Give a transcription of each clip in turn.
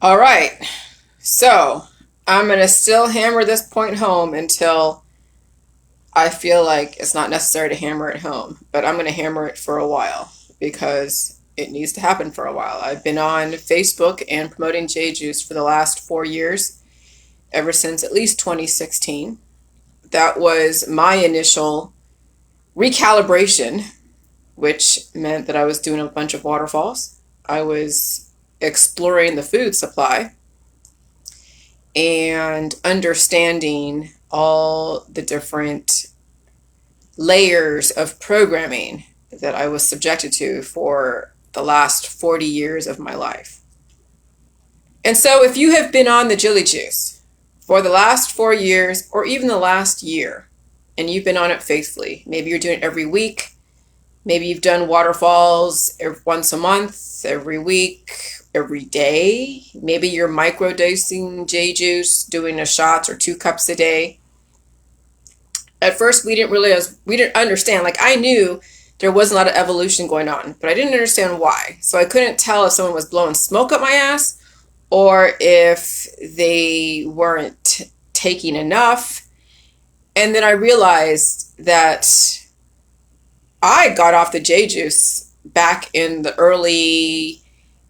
All right. So I'm going to still hammer this point home until I feel like it's not necessary to hammer it home, but I'm going to hammer it for a while because it needs to happen for a while. I've been on Facebook and promoting J Juice for the last 4 years, ever since at least 2016. That was my initial recalibration, which meant that I was doing a bunch of waterfalls. I was exploring the food supply and understanding all the different layers of programming that I was subjected to for the last 40 years of my life. And so if you have been on the Jilly Juice for the last 4 years or even the last year, and you've been on it faithfully, maybe you're doing it every week, maybe you've done waterfalls once a month, every week, every day, maybe you're microdosing J Juice, doing a shot or 2 cups a day. At first, we didn't understand. Like, I knew there was a lot of evolution going on, but I didn't understand why. So I couldn't tell if someone was blowing smoke up my ass or if they weren't taking enough. And then I realized that I got off the J Juice back in the early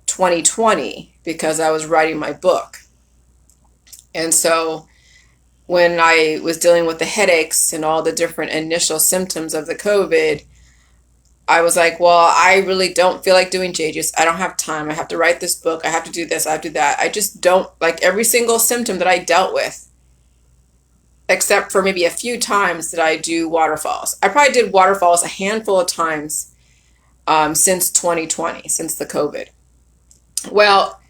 2020 because I was writing my book. And so when I was dealing with the headaches and all the different initial symptoms of the COVID, I was like, well, I really don't feel like doing J Juice. I don't have time. I have to write this book. I have to do this. I have to do that. I just don't like every single symptom that I dealt with, except for maybe a few times that I do waterfalls. I probably did waterfalls a handful of times since 2020, since the COVID. Well,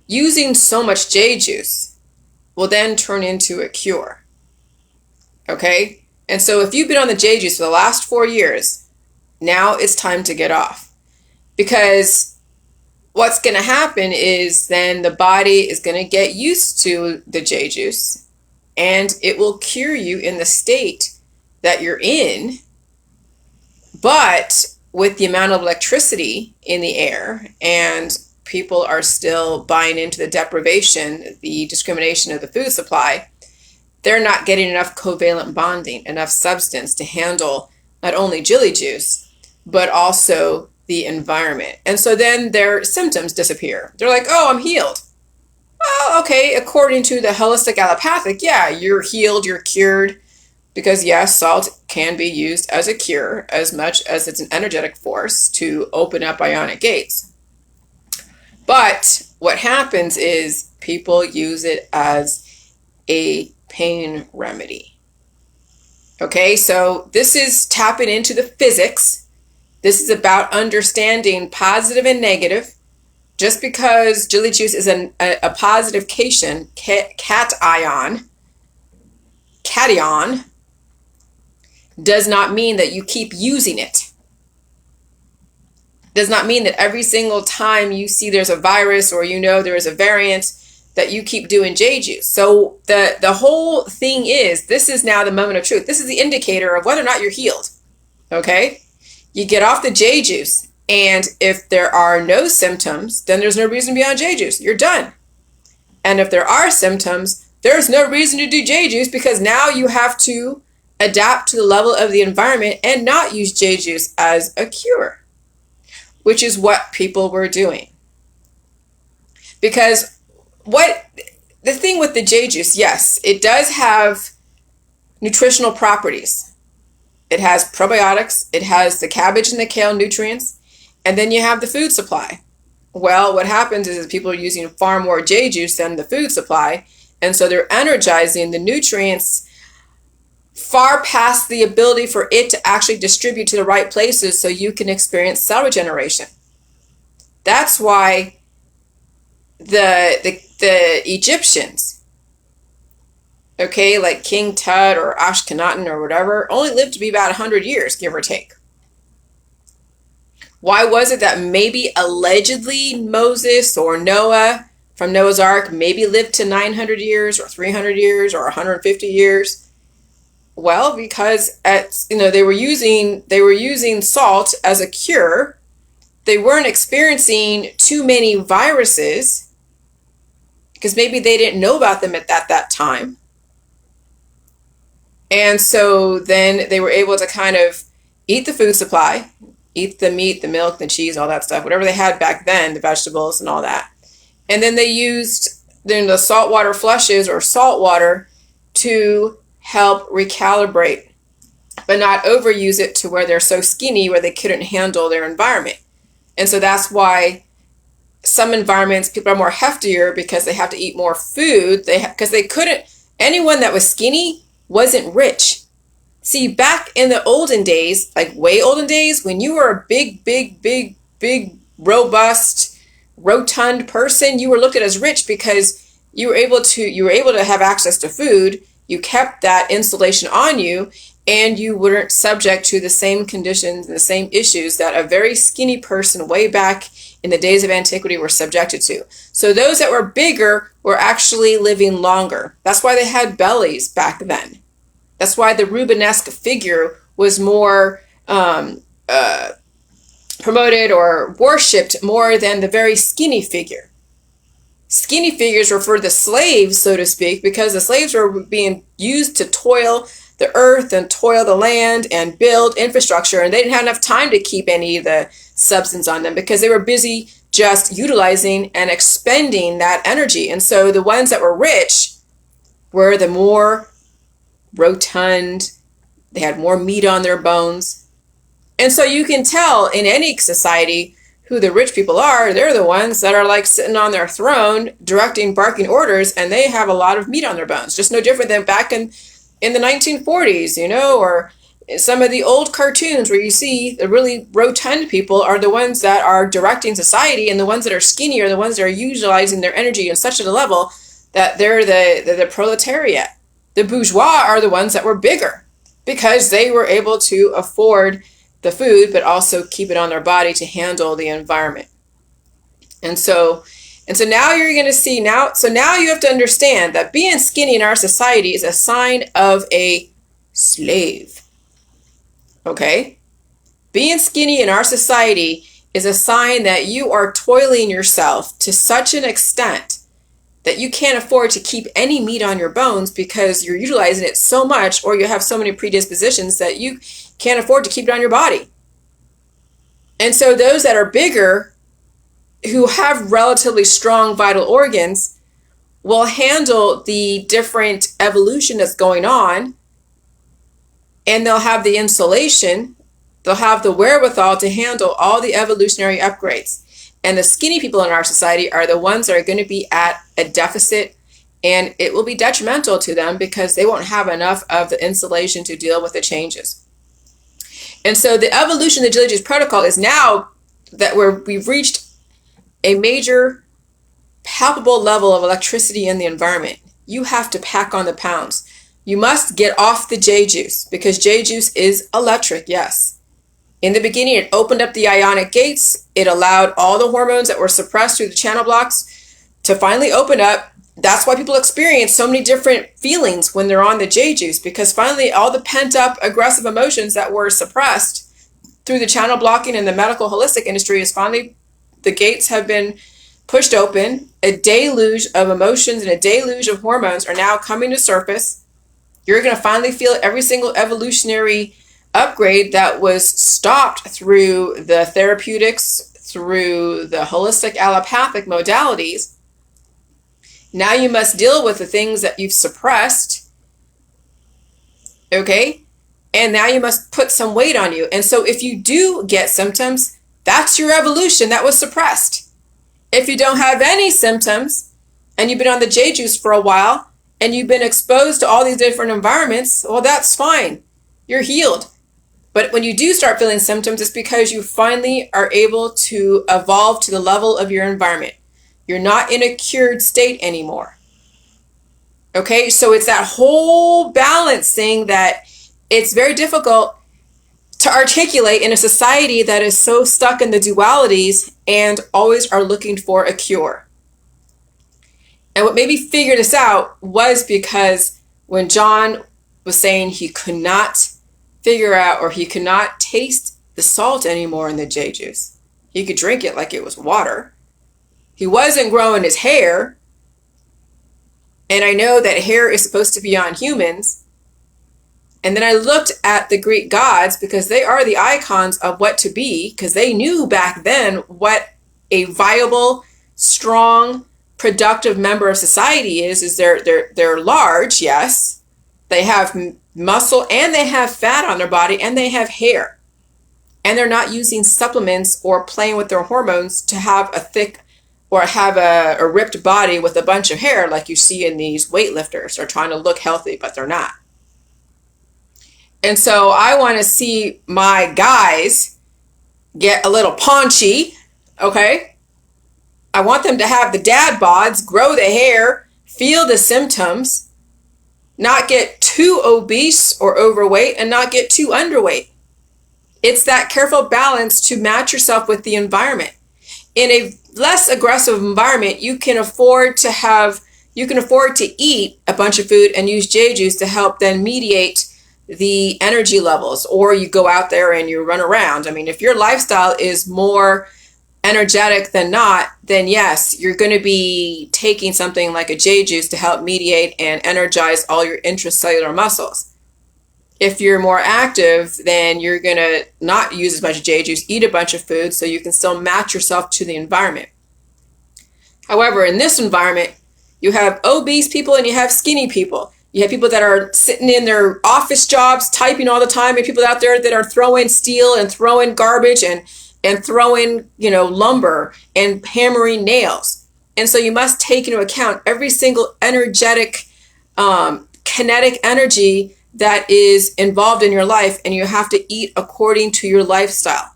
using so much J Juice will then turn into a cure. Okay? And so if you've been on the J Juice for the last 4 years, now it's time to get off. Because what's going to happen is then the body is going to get used to the J Juice and it will cure you in the state that you're in. But with the amount of electricity in the air and people are still buying into the deprivation, the discrimination of the food supply, they're not getting enough covalent bonding, enough substance to handle not only Jilly Juice, but also the environment. And so then their symptoms disappear. They're like, oh, I'm healed. Well, okay, according to the holistic allopathic, yeah, you're healed, you're cured, because yes, salt can be used as a cure as much as it's an energetic force to open up ionic gates. But what happens is people use it as a pain remedy. Okay, so this is tapping into the physics. This is about understanding positive and negative. Just because Jilly Juice is a positive cation, cation, does not mean that you keep using it. Does not mean that every single time you see there's a virus or you know there is a variant that you keep doing J Juice. So the whole thing is, this is now the moment of truth. This is the indicator of whether or not you're healed. Okay? You get off the J Juice, and if there are no symptoms, then there's no reason to be on J Juice. You're done. And if there are symptoms, there's no reason to do J Juice because now you have to adapt to the level of the environment and not use J Juice as a cure, which is what people were doing. Because the thing with the J Juice, yes, it does have nutritional properties. It has probiotics, it has the cabbage and the kale nutrients, and then you have the food supply. Well, what happens is people are using far more J Juice than the food supply, and so they're energizing the nutrients far past the ability for it to actually distribute to the right places so you can experience cell regeneration. That's why the Egyptians, okay, like King Tut or Ashkenazin or whatever, only lived to be about 100 years, give or take. Why was it that maybe allegedly Moses or Noah from Noah's Ark maybe lived to 900 years or 300 years or 150 years? Well, because they were using salt as a cure. They weren't experiencing too many viruses. because maybe they didn't know about them at that time. And so then they were able to kind of eat the food supply, eat the meat, the milk, the cheese, all that stuff, whatever they had back then, the vegetables and all that. And then they used the saltwater flushes or salt water to help recalibrate, but not overuse it to where they're so skinny where they couldn't handle their environment. And so that's why some environments, people are more heftier because they have to eat more food. Because they couldn't, anyone that was skinny wasn't rich. See, back in the olden days, like way olden days, when you were a big, robust, rotund person, you were looked at as rich because you were able to have access to food. You kept that insulation on you, and you weren't subject to the same conditions and the same issues that a very skinny person way back in the days of antiquity were subjected to. So those that were bigger were actually living longer. That's why they had bellies back then. That's why the Rubenesque figure was more promoted or worshipped more than the very skinny figure. Skinny figures were for the slaves, so to speak, because the slaves were being used to toil the earth and toil the land and build infrastructure, and they didn't have enough time to keep any of the substance on them because they were busy just utilizing and expending that energy. And so the ones that were rich were the more rotund, they had more meat on their bones. And so you can tell in any society who the rich people are. They're the ones that are like sitting on their throne directing, barking orders, and they have a lot of meat on their bones. Just no different than back in the 1940s, or some of the old cartoons where you see the really rotund people are the ones that are directing society, and the ones that are skinny are the ones that are utilizing their energy in such a level that they're the proletariat. The bourgeois are the ones that were bigger because they were able to afford the food, but also keep it on their body to handle the environment. And so now you're going to see now you have to understand that being skinny in our society is a sign of a slave. Okay? Being skinny in our society is a sign that you are toiling yourself to such an extent that you can't afford to keep any meat on your bones because you're utilizing it so much, or you have so many predispositions that you can't afford to keep it on your body. And so those that are bigger, who have relatively strong vital organs, will handle the different evolution that's going on, and they'll have the insulation, they'll have the wherewithal to handle all the evolutionary upgrades. And the skinny people in our society are the ones that are going to be at a deficit, and it will be detrimental to them because they won't have enough of the insulation to deal with the changes. And so the evolution of the Jilly protocol is now that we've reached a major palpable level of electricity in the environment. You have to pack on the pounds. You must get off the J juice because J juice is electric, yes. In the beginning, it opened up the ionic gates. It allowed all the hormones that were suppressed through the channel blocks to finally open up. That's why people experience so many different feelings when they're on the J juice, because finally all the pent up aggressive emotions that were suppressed through the channel blocking in the medical holistic industry is finally, the gates have been pushed open. A deluge of emotions and a deluge of hormones are now coming to surface. You're going to finally feel every single evolutionary upgrade that was stopped through the therapeutics, through the holistic allopathic modalities. Now you must deal with the things that you've suppressed, okay? And now you must put some weight on you. And so if you do get symptoms, that's your evolution that was suppressed. If you don't have any symptoms and you've been on the J juice for a while and you've been exposed to all these different environments, well, that's fine. You're healed. But when you do start feeling symptoms, it's because you finally are able to evolve to the level of your environment. You're not in a cured state anymore. Okay, so it's that whole balancing that it's very difficult to articulate in a society that is so stuck in the dualities and always are looking for a cure. And what made me figure this out was because when John was saying he could not figure out, or he could not taste the salt anymore in the J juice. He could drink it like it was water. He wasn't growing his hair. And I know that hair is supposed to be on humans. And then I looked at the Greek gods because they are the icons of what to be, because they knew back then what a viable, strong, productive member of society is they're large, yes. They have muscle and they have fat on their body and they have hair. And they're not using supplements or playing with their hormones to have a thick or have a ripped body with a bunch of hair like you see in these weightlifters. They're trying to look healthy, but they're not. And so I want to see my guys get a little paunchy, okay? I want them to have the dad bods, grow the hair, feel the symptoms, not get too obese or overweight and not get too underweight. It's that careful balance to match yourself with the environment. In a less aggressive environment, you can afford to eat a bunch of food and use J juice to help then mediate the energy levels, or you go out there and you run around. I mean, if your lifestyle is more energetic than not, then yes, you're going to be taking something like a J juice to help mediate and energize all your intracellular muscles. If you're more active, then you're going to not use as much J juice, eat a bunch of food so you can still match yourself to the environment. However, in this environment, you have obese people and you have skinny people. You have people that are sitting in their office jobs, typing all the time, and people out there that are throwing steel and throwing garbage and throwing, lumber and hammering nails. And so you must take into account every single energetic, kinetic energy that is involved in your life, and you have to eat according to your lifestyle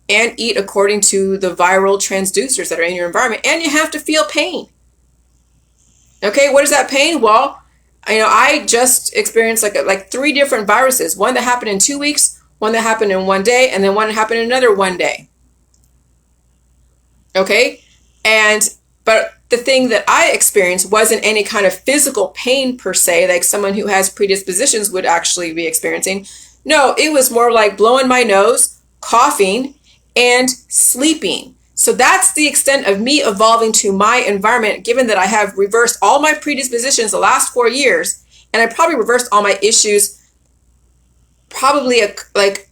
and eat according to the viral transducers that are in your environment, and you have to feel pain. Okay, what is that pain? Well, I just experienced like 3 different viruses. One that happened in 2 weeks, one that happened in 1 day, and then one that happened in another 1 day. Okay? But the thing that I experienced wasn't any kind of physical pain per se, like someone who has predispositions would actually be experiencing. No, it was more like blowing my nose, coughing, and sleeping. So that's the extent of me evolving to my environment, given that I have reversed all my predispositions the last 4 years, and I probably reversed all my issues probably a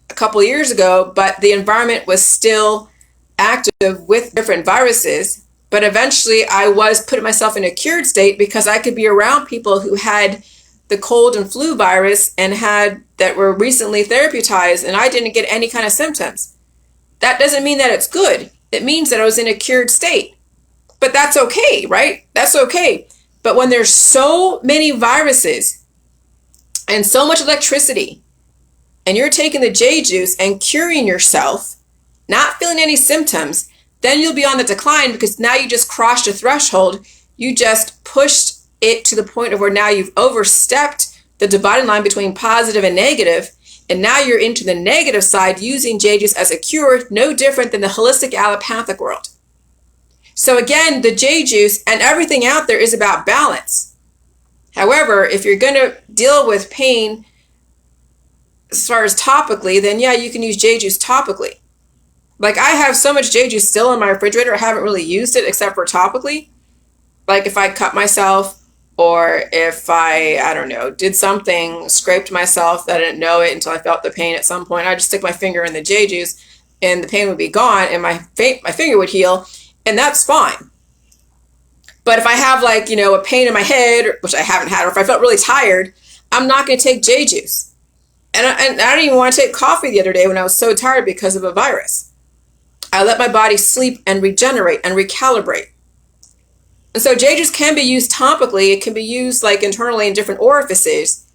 couple years ago, but the environment was still active with different viruses. But eventually I was putting myself in a cured state because I could be around people who had the cold and flu virus and that were recently therapeuticized, and I didn't get any kind of symptoms. That doesn't mean that it's good. It means that I was in a cured state. But that's okay, right? That's okay. But when there's so many viruses and so much electricity, and you're taking the J juice and curing yourself, not feeling any symptoms, then you'll be on the decline, because now you just crossed a threshold. You just pushed it to the point of where now you've overstepped the dividing line between positive and negative. And now you're into the negative side, using J juice as a cure, no different than the holistic allopathic world. So again, the J juice and everything out there is about balance. However, if you're going to deal with pain as far as topically, then yeah, you can use J juice topically. Like, I have so much J juice still in my refrigerator, I haven't really used it except for topically. Like if I cut myself, or if I don't know, did something, scraped myself that I didn't know it until I felt the pain at some point, I just stick my finger in the J juice and the pain would be gone and my finger would heal, and that's fine. But if I have a pain in my head, which I haven't had, or if I felt really tired, I'm not going to take J juice. And I didn't even want to take coffee the other day when I was so tired because of a virus. I let my body sleep and regenerate and recalibrate. And so J juice can be used topically. It can be used internally in different orifices.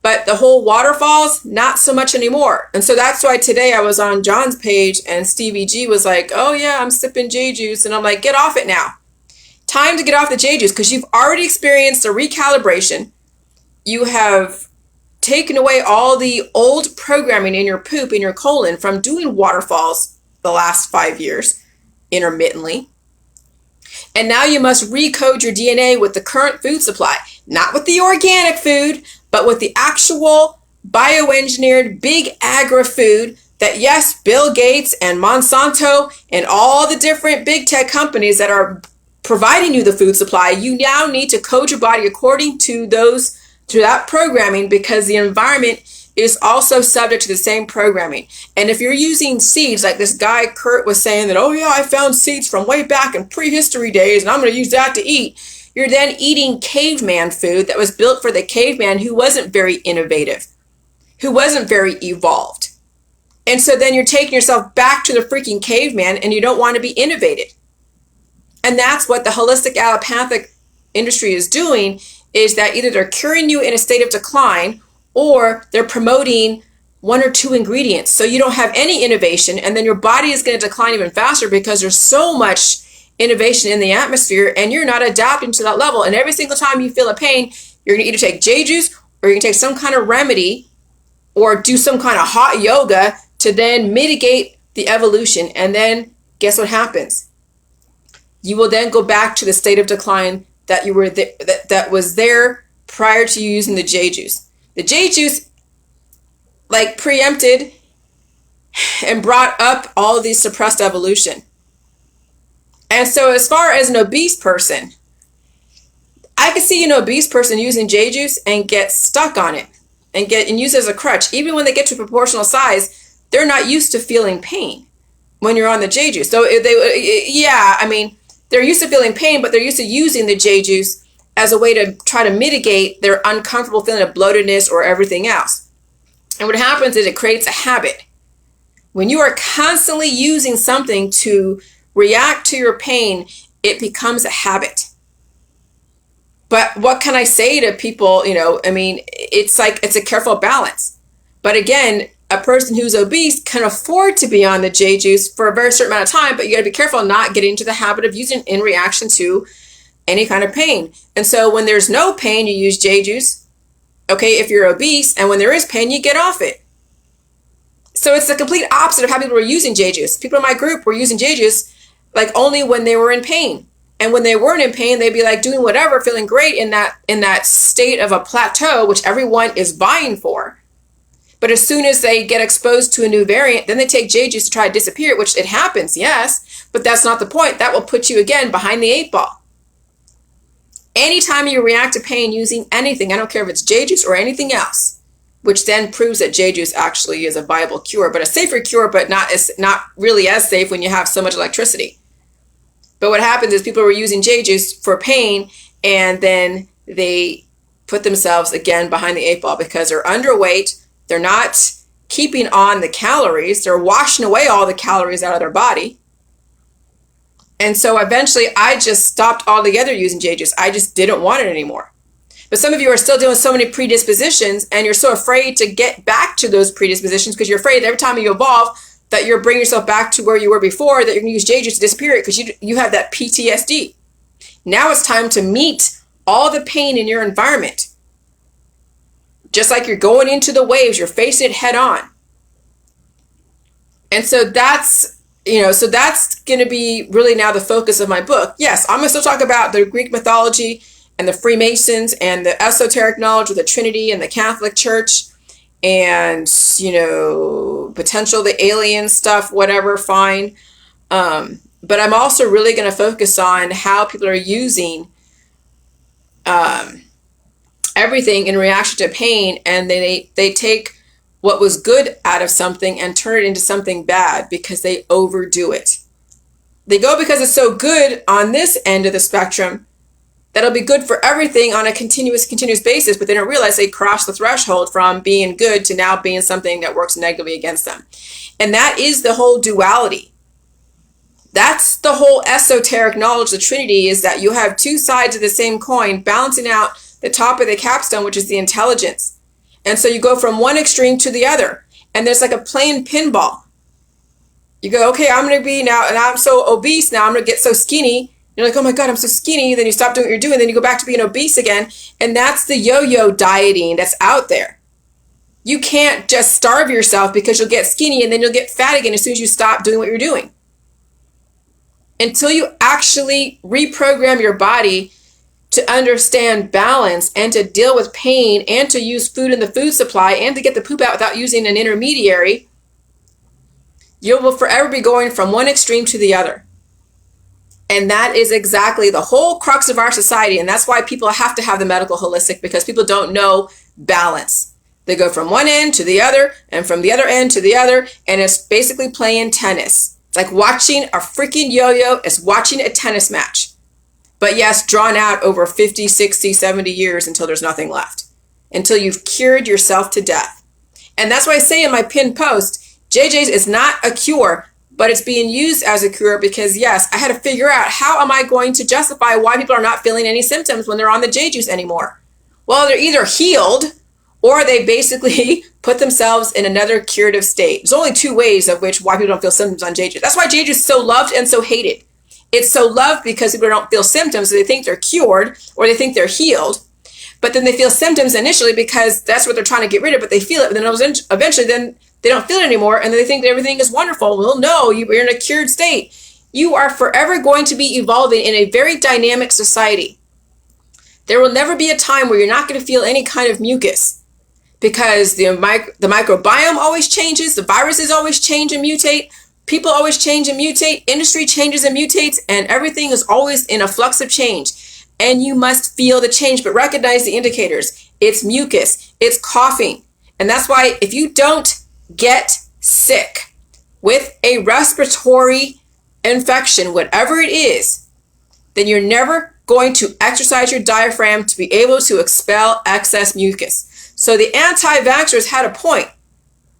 But the whole waterfalls, not so much anymore. And so that's why today I was on John's page and Stevie G was like, oh yeah, I'm sipping J juice. And I'm like, get off it now. Time to get off the J juice, because you've already experienced a recalibration. You have taken away all the old programming in your poop, in your colon, from doing waterfalls the last 5 years intermittently. And now you must recode your DNA with the current food supply, not with the organic food, but with the actual bioengineered big agri food that, yes, Bill Gates and Monsanto and all the different big tech companies that are providing you the food supply, you now need to code your body according to that programming, because the environment is also subject to the same programming. And if you're using seeds, like this guy Kurt was saying that, oh yeah, I found seeds from way back in prehistory days and I'm going to use that to eat, you're then eating caveman food that was built for the caveman who wasn't very innovative, who wasn't very evolved. And so then you're taking yourself back to the freaking caveman, and you don't want to be innovated. And that's what the holistic allopathic industry is doing, is that either they're curing you in a state of decline, or they're promoting one or two ingredients. So you don't have any innovation, and then your body is going to decline even faster because there's so much innovation in the atmosphere and you're not adapting to that level. And every single time you feel a pain, you're going to either take J juice, or you're going to take some kind of remedy, or do some kind of hot yoga to then mitigate the evolution. And then guess what happens? You will then go back to the state of decline that you were that was there prior to you using the J juice. The J juice like preempted and brought up all of these suppressed evolution. And so as far as an obese person, I could see an obese person using J juice and get stuck on it and use it as a crutch. Even when they get to proportional size, they're not used to feeling pain when you're on the J juice. So they're used to feeling pain, but they're used to using the J juice as a way to try to mitigate their uncomfortable feeling of bloatedness or everything else. And what happens is it creates a habit. When you are constantly using something to react to your pain, it becomes a habit. But what can I say to people? It's a careful balance. But again, a person who's obese can afford to be on the J juice for a very certain amount of time, but you got to be careful not getting into the habit of using it in reaction to any kind of pain. And so when there's no pain, you use J juice. Okay, if you're obese, and when there is pain, you get off it. So it's the complete opposite of how people were using J juice. People in my group were using J juice like only when they were in pain. And when they weren't in pain, they'd be like doing whatever, feeling great in that state of a plateau, which everyone is vying for. But as soon as they get exposed to a new variant, then they take J juice to try to disappear, which it happens, yes, but that's not the point. That will put you again behind the 8 ball. Anytime you react to pain using anything, I don't care if it's J juice or anything else, which then proves that J juice actually is a viable cure, but a safer cure, but not really as safe when you have so much electricity. But what happens is people were using J juice for pain, and then they put themselves again behind the 8 ball because they're underweight. They're not keeping on the calories. They're washing away all the calories out of their body. And so eventually I just stopped altogether using J juice. I just didn't want it anymore. But some of you are still doing so many predispositions, and you're so afraid to get back to those predispositions because you're afraid that every time you evolve that you're bringing yourself back to where you were before, that you're going to use J juice to disappear it because you have that PTSD. Now it's time to meet all the pain in your environment. Just like you're going into the waves, you're facing it head on. And so that's going to be really now the focus of my book. Yes, I'm going to still talk about the Greek mythology and the Freemasons and the esoteric knowledge of the Trinity and the Catholic Church and, potential, the alien stuff, whatever, fine. But I'm also really going to focus on how people are using everything in reaction to pain, and they take what was good out of something and turn it into something bad because they overdo it. They go because it's so good on this end of the spectrum that'll be good for everything on a continuous basis, but they don't realize they cross the threshold from being good to now being something that works negatively against them. And that is the whole duality. That's the whole esoteric knowledge of the Trinity, is that you have two sides of the same coin balancing out the top of the capstone, which is the intelligence. And so you go from one extreme to the other, and there's like a playing pinball. You go, okay, I'm going to be now, and I'm so obese now, I'm going to get so skinny. You're like, oh my God, I'm so skinny. Then you stop doing what you're doing. Then you go back to being obese again. And that's the yo-yo dieting that's out there. You can't just starve yourself because you'll get skinny and then you'll get fat again as soon as you stop doing what you're doing. Until you actually reprogram your body to understand balance and to deal with pain and to use food in the food supply and to get the poop out without using an intermediary, you will forever be going from one extreme to the other. And that is exactly the whole crux of our society. And that's why people have to have the medical holistic, because people don't know balance. They go from one end to the other and from the other end to the other. And it's basically playing tennis. It's like watching a freaking yo-yo. It's watching a tennis match. But yes, drawn out over 50, 60, 70 years until there's nothing left. Until you've cured yourself to death. And that's why I say in my pinned post, JJ's is not a cure, but it's being used as a cure because, yes, I had to figure out how am I going to justify why people are not feeling any symptoms when they're on the J juice anymore. Well, they're either healed or they basically put themselves in another curative state. There's only two ways of which why people don't feel symptoms on J juice. That's why J juice is so loved and so hated. It's so loved because people don't feel symptoms, so they think they're cured or they think they're healed. But then they feel symptoms initially because that's what they're trying to get rid of, but they feel it. But then eventually then they don't feel it anymore and they think that everything is wonderful. Well, no, you're in a cured state. You are forever going to be evolving in a very dynamic society. There will never be a time where you're not going to feel any kind of mucus because the microbiome always changes, the viruses always change and mutate, people always change and mutate, industry changes and mutates, and everything is always in a flux of change. And you must feel the change, but recognize the indicators. It's mucus, it's coughing. And that's why if you don't get sick with a respiratory infection, whatever it is, then you're never going to exercise your diaphragm to be able to expel excess mucus. So the anti-vaxxers had a point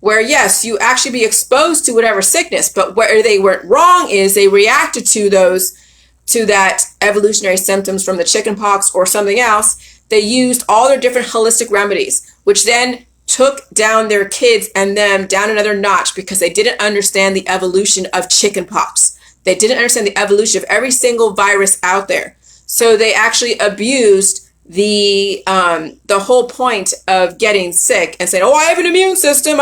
where, yes, you actually be exposed to whatever sickness, but where they went wrong is they reacted to that evolutionary symptoms from the chickenpox or something else. They used all their different holistic remedies, which then took down their kids and them down another notch because they didn't understand the evolution of chickenpox. They didn't understand the evolution of every single virus out there. So they actually abused the whole point of getting sick and saying, oh, I have an immune system.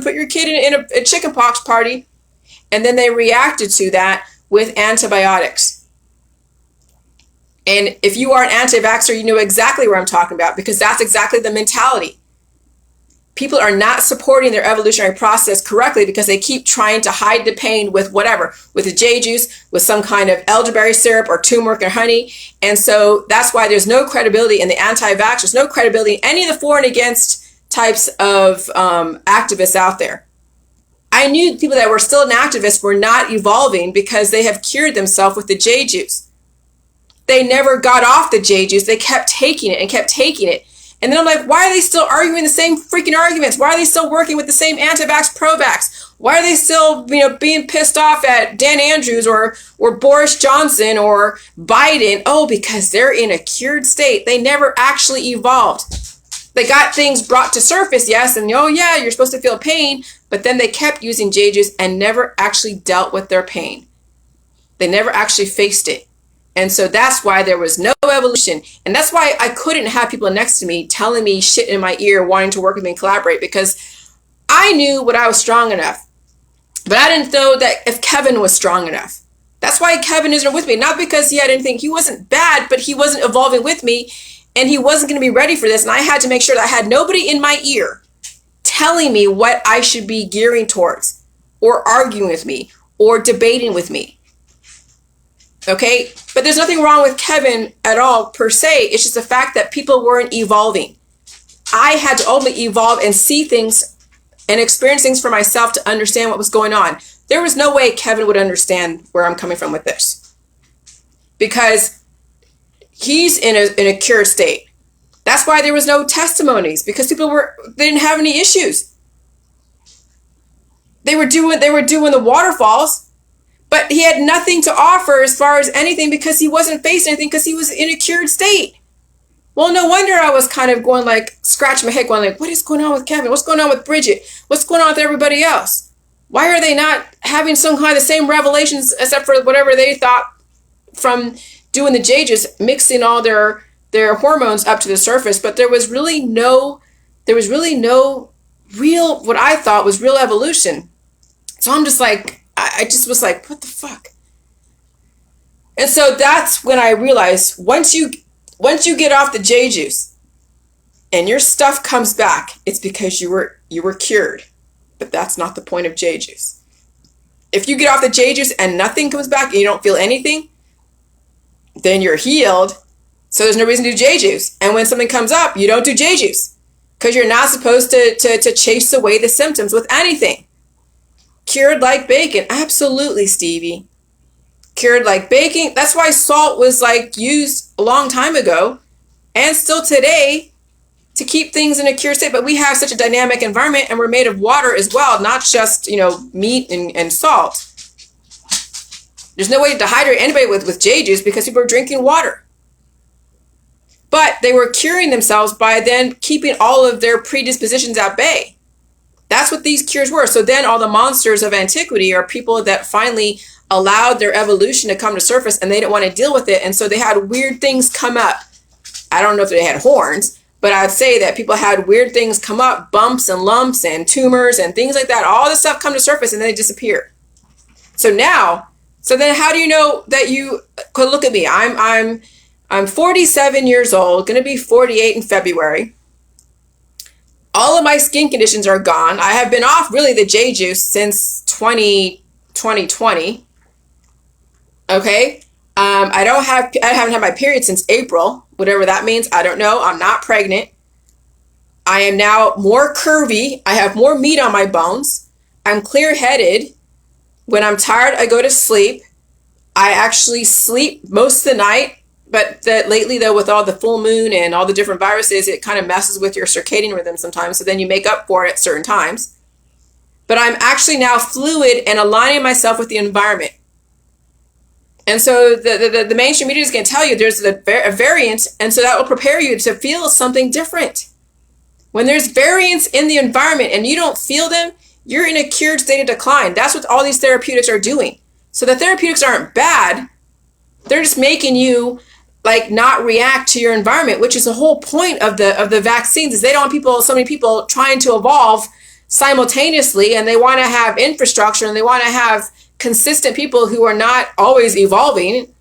Put your kid in a chickenpox party. And then they reacted to that with antibiotics. And if you are an anti-vaxxer, you know exactly what I'm talking about because that's exactly the mentality. People are not supporting their evolutionary process correctly because they keep trying to hide the pain with whatever, with the J juice, with some kind of elderberry syrup or turmeric or honey. And so that's why there's no credibility in the anti-vaxxers, no credibility in any of the for and against types of activists out there. I knew people that were still an activist were not evolving because they have cured themselves with the J juice. They never got off the J juice. They kept taking it and kept taking it. And then I'm like, why are they still arguing the same freaking arguments? Why are they still working with the same anti-vax, pro-vax? Why are they still, being pissed off at Dan Andrews or Boris Johnson or Biden? Oh, because they're in a cured state. They never actually evolved. They got things brought to surface, yes, and oh yeah, you're supposed to feel pain, but then they kept using J juice and never actually dealt with their pain. They never actually faced it. And so that's why there was no evolution. And that's why I couldn't have people next to me telling me shit in my ear, wanting to work with me and collaborate, because I knew what I was strong enough. But I didn't know that if Kevin was strong enough. That's why Kevin isn't with me. Not because he had anything. He wasn't bad, but he wasn't evolving with me. And he wasn't going to be ready for this. And I had to make sure that I had nobody in my ear telling me what I should be gearing towards, or arguing with me, or debating with me. Okay, but there's nothing wrong with Kevin at all per se. It's just the fact that people weren't evolving. I had to only evolve and see things and experience things for myself to understand what was going on. There was no way Kevin would understand where I'm coming from with this because he's in a cured state. That's why there was no testimonies, because they didn't have any issues. They were doing the waterfalls. But he had nothing to offer as far as anything because he wasn't facing anything because he was in a cured state. Well, no wonder I was kind of going like, scratching my head going like, what is going on with Kevin? What's going on with Bridget? What's going on with everybody else? Why are they not having some kind of the same revelations except for whatever they thought from doing the J juice, mixing all their hormones up to the surface? But there was really no real, what I thought was real evolution. So I'm just like, I just was like, what the fuck? And so that's when I realized once you get off the J juice and your stuff comes back, it's because you were cured. But that's not the point of J juice. If you get off the J juice and nothing comes back and you don't feel anything, then you're healed. So there's no reason to do J juice. And when something comes up, you don't do J juice because you're not supposed to chase away the symptoms with anything. Cured like bacon. Absolutely, Stevie. Cured like bacon. That's why salt was like used a long time ago and still today to keep things in a cured state. But we have such a dynamic environment and we're made of water as well, not just, meat and salt. There's no way to dehydrate anybody with J juice because people are drinking water. But they were curing themselves by then keeping all of their predispositions at bay. That's what these cures were. So then all the monsters of antiquity are people that finally allowed their evolution to come to surface and they didn't want to deal with it. And so they had weird things come up. I don't know if they had horns, but I'd say that people had weird things come up, bumps and lumps and tumors and things like that. All this stuff come to surface and then they disappear. So then how do you know that you could look at me? I'm 47 years old, going to be 48 in February. All of my skin conditions are gone. I have been off really the J juice since 2020. Okay. I haven't had my period since April, whatever that means. I don't know. I'm not pregnant. I am now more curvy. I have more meat on my bones. I'm clear-headed. When I'm tired, I go to sleep. I actually sleep most of the night. But that lately, though, with all the full moon and all the different viruses, it kind of messes with your circadian rhythm sometimes. So then you make up for it at certain times. But I'm actually now fluid and aligning myself with the environment. And so the mainstream media is going to tell you there's a variant. And so that will prepare you to feel something different. When there's variants in the environment and you don't feel them, you're in a cured state of decline. That's what all these therapeutics are doing. So the therapeutics aren't bad. They're just making you not react to your environment, which is the whole point of the vaccines, is they don't want so many people trying to evolve simultaneously, and they want to have infrastructure and they want to have consistent people who are not always evolving.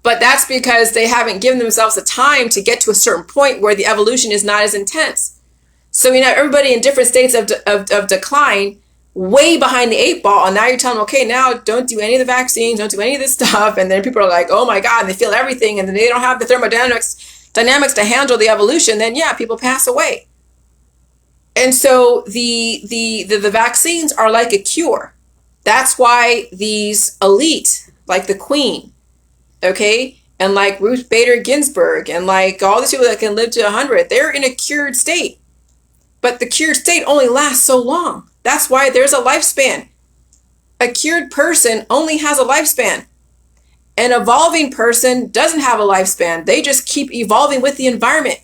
But that's because they haven't given themselves the time to get to a certain point where the evolution is not as intense. So everybody in different states of decline, way behind the 8 ball, and now you're telling them, okay, now don't do any of the vaccines, don't do any of this stuff, and then people are like, oh my God, and they feel everything, and then they don't have the thermodynamics to handle the evolution, then yeah, people pass away. And so the vaccines are like a cure. That's why these elite, like the Queen, okay, and like Ruth Bader Ginsburg, and like all these people that can live to 100, they're in a cured state. But the cured state only lasts so long. That's why there's a lifespan. A cured person only has a lifespan. An evolving person doesn't have a lifespan. They just keep evolving with the environment.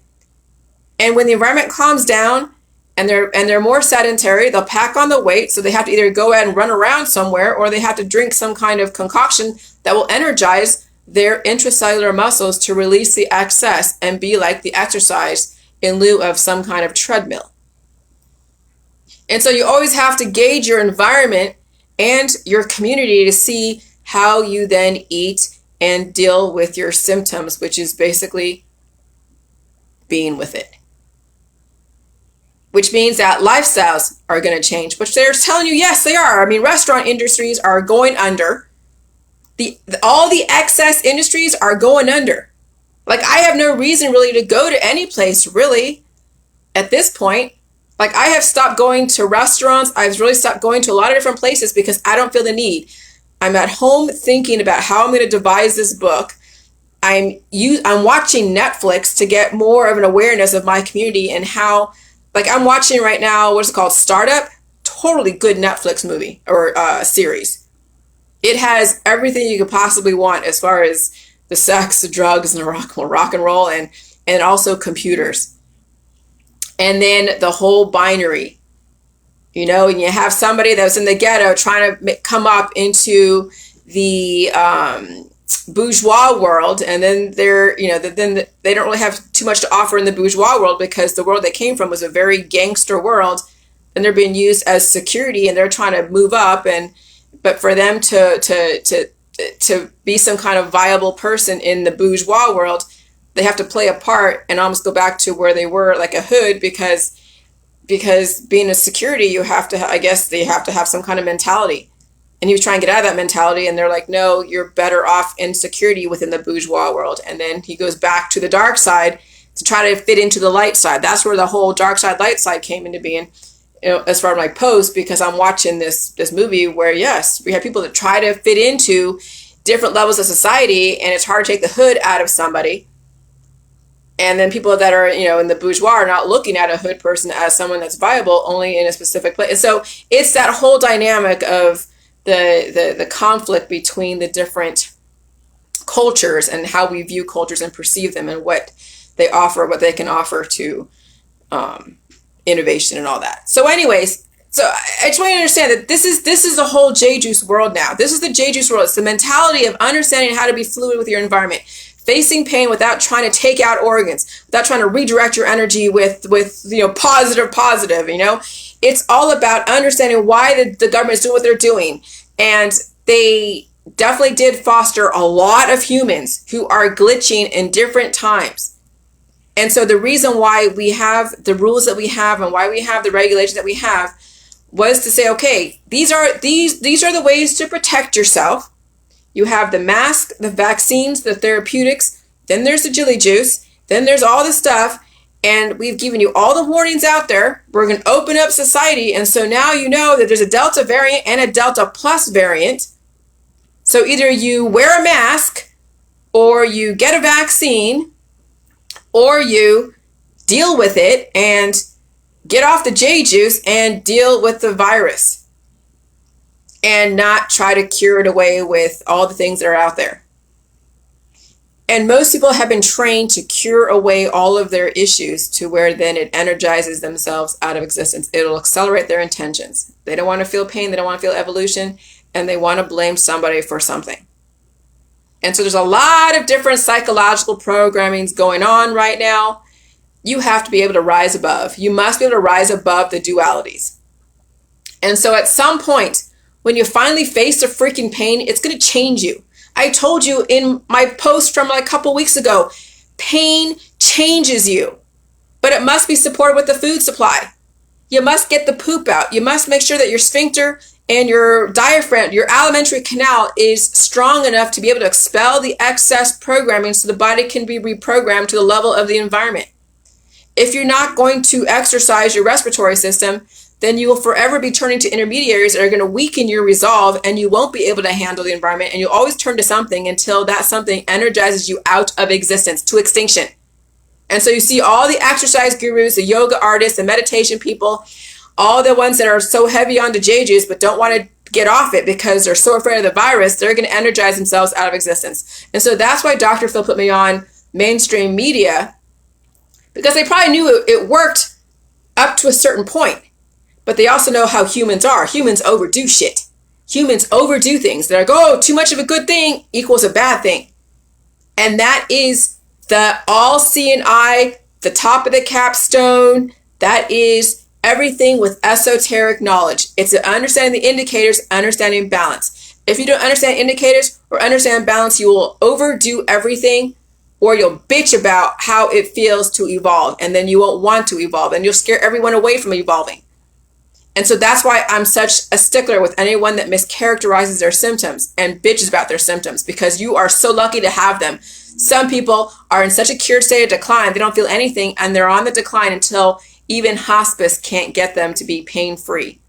And when the environment calms down and they're more sedentary, they'll pack on the weight. So they have to either go out and run around somewhere, or they have to drink some kind of concoction that will energize their intracellular muscles to release the excess and be like the exercise in lieu of some kind of treadmill. And so you always have to gauge your environment and your community to see how you then eat and deal with your symptoms, which is basically being with it. Which means that lifestyles are going to change, which they're telling you, yes, they are. I mean, restaurant industries are going under. All the excess industries are going under. Like, I have no reason really to go to any place really at this point. Like, I have stopped going to restaurants. I've really stopped going to a lot of different places because I don't feel the need. I'm at home thinking about how I'm going to devise this book. I'm watching Netflix to get more of an awareness of my community and how, like, I'm watching right now, what's it called? Startup. Totally good Netflix movie or series. It has everything you could possibly want as far as the sex, the drugs, and the rock and roll, and also computers. And then the whole binary, and you have somebody that was in the ghetto trying to come up into the bourgeois world. And then then they don't really have too much to offer in the bourgeois world because the world they came from was a very gangster world. And they're being used as security and they're trying to move up. But for them to be some kind of viable person in the bourgeois world, they have to play a part and almost go back to where they were, like a hood, because being a security, you have to, I guess they have to have some kind of mentality. And he was trying to get out of that mentality, and they're like, no, you're better off in security within the bourgeois world. And then he goes back to the dark side to try to fit into the light side. That's where the whole dark side, light side came into being, as far as my post, because I'm watching this movie where, yes, we have people that try to fit into different levels of society, and it's hard to take the hood out of somebody. And then people that are, in the bourgeois are not looking at a hood person as someone that's viable only in a specific place. And so it's that whole dynamic of the conflict between the different cultures and how we view cultures and perceive them and what they offer, what they can offer to innovation and all that. So anyways, so I just want you to understand that this is the whole J-Juice world now. This is the J-Juice world. It's the mentality of understanding how to be fluid with your environment, facing pain without trying to take out organs, without trying to redirect your energy with positive. It's all about understanding why the government is doing what they're doing. And they definitely did foster a lot of humans who are glitching in different times. And so the reason why we have the rules that we have and why we have the regulations that we have was to say, okay, these are the ways to protect yourself. You have the mask, the vaccines, the therapeutics, then there's the Jilly juice, then there's all this stuff. And we've given you all the warnings out there. We're going to open up society. And so now you know that there's a Delta variant and a Delta plus variant. So either you wear a mask, or you get a vaccine, or you deal with it and get off the J-juice and deal with the virus and not try to cure it away with all the things that are out there. And most people have been trained to cure away all of their issues to where then it energizes themselves out of existence. It'll accelerate their intentions. They don't want to feel pain. They don't want to feel evolution. And they want to blame somebody for something. And so there's a lot of different psychological programmings going on right now. You have to be able to rise above. You must be able to rise above the dualities. And so at some point, when you finally face the freaking pain, it's going to change you. I told you in my post from like a couple weeks ago, pain changes you, but it must be supported with the food supply. You must get the poop out. You must make sure that your sphincter and your diaphragm, your alimentary canal is strong enough to be able to expel the excess programming so the body can be reprogrammed to the level of the environment. If you're not going to exercise your respiratory system, then you will forever be turning to intermediaries that are going to weaken your resolve, and you won't be able to handle the environment, and you'll always turn to something until that something energizes you out of existence, to extinction. And so you see all the exercise gurus, the yoga artists, the meditation people, all the ones that are so heavy on the J-juice but don't want to get off it because they're so afraid of the virus, they're going to energize themselves out of existence. And so that's why Dr. Phil put me on mainstream media, because they probably knew it worked up to a certain point. But they also know how humans are. Humans overdo shit. Humans overdo things. They're like, oh, too much of a good thing equals a bad thing. And that is the all-seeing eye, the top of the capstone. That is everything with esoteric knowledge. It's understanding the indicators, understanding balance. If you don't understand indicators or understand balance, you will overdo everything, or you'll bitch about how it feels to evolve. And then you won't want to evolve, and you'll scare everyone away from evolving. And so that's why I'm such a stickler with anyone that mischaracterizes their symptoms and bitches about their symptoms, because you are so lucky to have them. Some people are in such a cured state of decline, they don't feel anything, and they're on the decline until even hospice can't get them to be pain-free,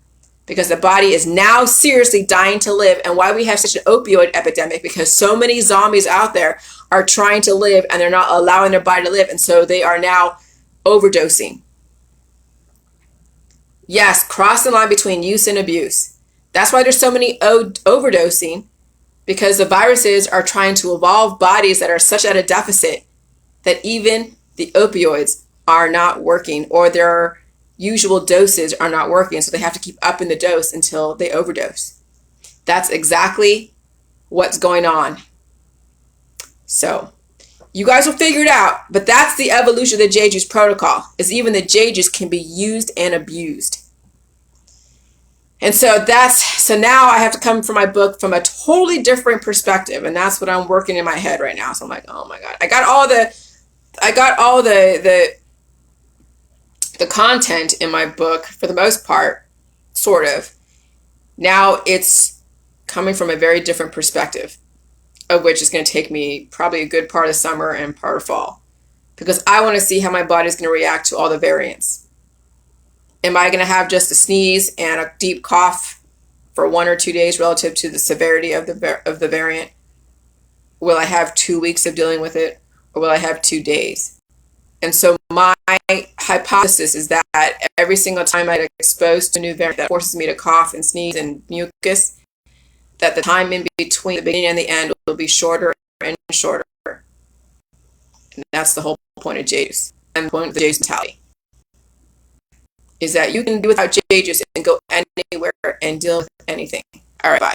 because the body is now seriously dying to live. And why we have such an opioid epidemic, because so many zombies out there are trying to live and they're not allowing their body to live. And so they are now overdosing. Yes, cross the line between use and abuse. That's why there's so many overdosing, because the viruses are trying to evolve bodies that are such at a deficit that even the opioids are not working, or their usual doses are not working. So they have to keep upping the dose until they overdose. That's exactly what's going on. So you guys will figure it out, but that's the evolution of the J-juice protocol, is even the J-juice can be used and abused. And so now I have to come from my book from a totally different perspective, and that's what I'm working in my head right now. So I'm like, oh my God, I got all the content in my book for the most part, sort of. Now it's coming from a very different perspective, of which is going to take me probably a good part of summer and part of fall, because I want to see how my body's going to react to all the variants. Am I going to have just a sneeze and a deep cough for 1 or 2 days relative to the severity of the variant? Will I have 2 weeks of dealing with it, or will I have 2 days? And so my hypothesis is that every single time I get exposed to a new variant that forces me to cough and sneeze and mucus, that the time in between the beginning and the end will be shorter and shorter. And that's the whole point of J juice. And the point of the J juice mentality is that you can do without J juice and go anywhere and deal with anything. All right, bye.